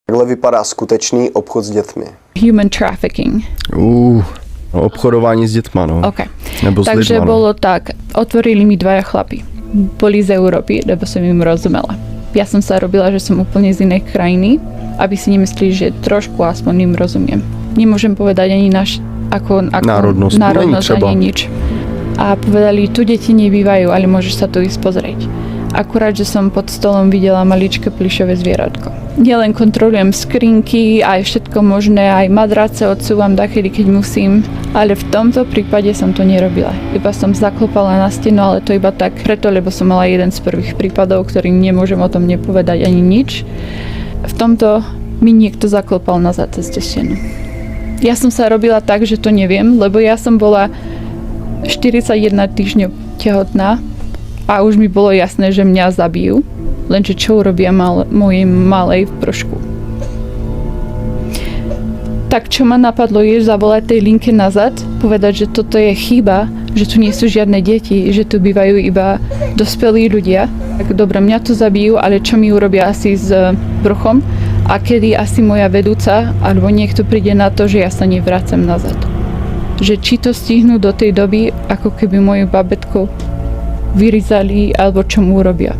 Takhle vypadá skutečný obchod s dětmi. Human trafficking. Obchodovanie s deťma, no. Okay. Nebo s Takže ľuďma, no. bolo tak, otvorili mi dvaja chlapi. Boli z Európy, lebo som im rozumela. Ja som sa robila, že som úplne z inej krajiny, aby si nemysleli, že trošku aspoň im rozumiem. Nemôžem povedať ani ako národnosť ani nič. A povedali, tu deti nebývajú, ale môžeš sa tu ísť pozrieť. Akurát, že som pod stolom videla maličké plyšové zvieratko. Nielen kontrolujem skrinky, aj všetko možné, aj madrace odsúvam dakedy, keď musím, ale v tomto prípade som to nerobila. Iba som zaklopala na stenu, ale to iba tak preto, lebo som mala jeden z prvých prípadov, ktorý nemôžem o tom nepovedať ani nič. V tomto mi niekto zaklopal nazad cez stenu. Ja som sa robila tak, že to neviem, lebo ja som bola 41 týždňov tehotná a už mi bolo jasné, že mňa zabijú. Lenže čo urobia mojej malej v pršku. Tak čo ma napadlo je zavolať tej linke nazad, povedať, že toto je chyba, že tu nie sú žiadne deti, že tu bývajú iba dospelí ľudia. Tak dobre, mňa tu zabijú, ale čo mi urobia asi s bruchom a kedy asi moja vedúca alebo niekto príde na to, že ja sa nevracem nazad. Že či to stihnú do tej doby, ako keby moju babetku vyrizali alebo čo mu urobia.